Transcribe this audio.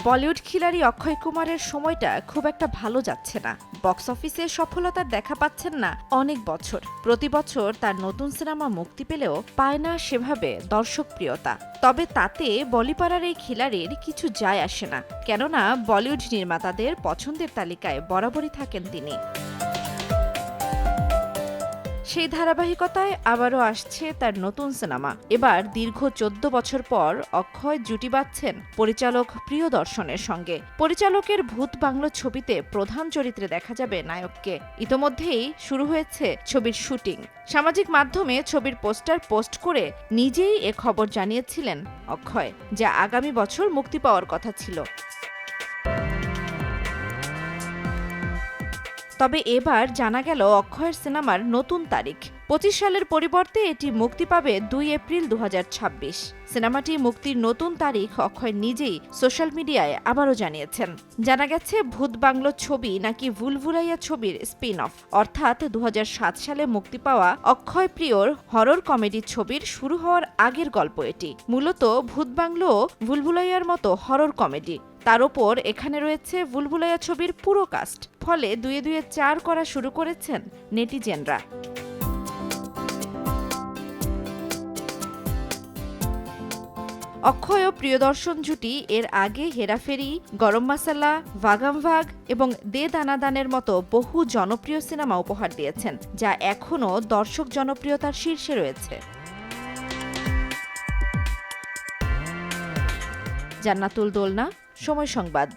বলিউড খিলাড়ি অক্ষয় কুমারের সময়টা খুব একটা ভালো যাচ্ছে না। বক্স অফিসে সফলতার দেখা পাচ্ছেন না অনেক বছর। প্রতি বছর তার নতুন সিনেমা মুক্তি পেলেও পায় না সেভাবে দর্শকপ্রিয়তা। তবে তাতে বলিপাড়ার এই খিলাড়ির কিছু যায় আসে না, কেননা বলিউড নির্মাতাদের পছন্দের তালিকায় বরাবরই থাকেন তিনি। সেই ধারাবাহিকতায় আবারও আসছে তার নতুন সিনেমা। এবার দীর্ঘ ১৪ বছর পর অক্ষয় জুটি বাঁধছেন পরিচালক প্রিয়দর্শনের সঙ্গে। পরিচালকের ভূত বাংলো ছবিতে প্রধান চরিত্রে দেখা যাবে নায়ককে। ইতোমধ্যেই শুরু হয়েছে ছবির শুটিং। সামাজিক মাধ্যমে ছবির পোস্টার পোস্ট করে নিজেই এ খবর জানিয়েছিলেন অক্ষয়, যা আগামী বছর মুক্তি পাওয়ার কথা ছিল। তবে এবার জানা গেল অক্ষয়ের সিনেমার নতুন তারিখ ২৫ সালের পরিবর্তে এটি মুক্তি পাবে ২ এপ্রিল ২০২৬। সিনেমাটি মুক্তির নতুন তারিখ অক্ষয় নিজেই সোশ্যাল মিডিয়ায় আবারও জানিয়েছেন। জানা গেছে ভূত বাংলো ছবি নাকি ভুলভুলাইয়া ছবির স্পিন অফ, অর্থাৎ ২০০৭ সালে মুক্তি পাওয়া অক্ষয় প্রিয়র হরর কমেডি ছবির শুরু হওয়ার আগের গল্প এটি। মূলত ভূত বাংলো ভুলভুলাইয়ার মতো হরর কমেডি। তার ওপর এখানে রয়েছে ভুলভুলাইয়া ছবির পুরো কাস্ট। ফলে দুয়ে দুয়ে ৪ করা শুরু করেছেন নেটিজেনরা। অক্ষয় ও প্রিয়দর্শন জুটি এর আগে হেরাফেরি, গরম মাসালা, ভাগাম ভাগ এবং দে দানাদানের মতো বহু জনপ্রিয় সিনেমা উপহার দিয়েছেন, যা এখনও দর্শক জনপ্রিয়তার শীর্ষে রয়েছে। জান্নাতুল দোলনা, সময় সংবাদ।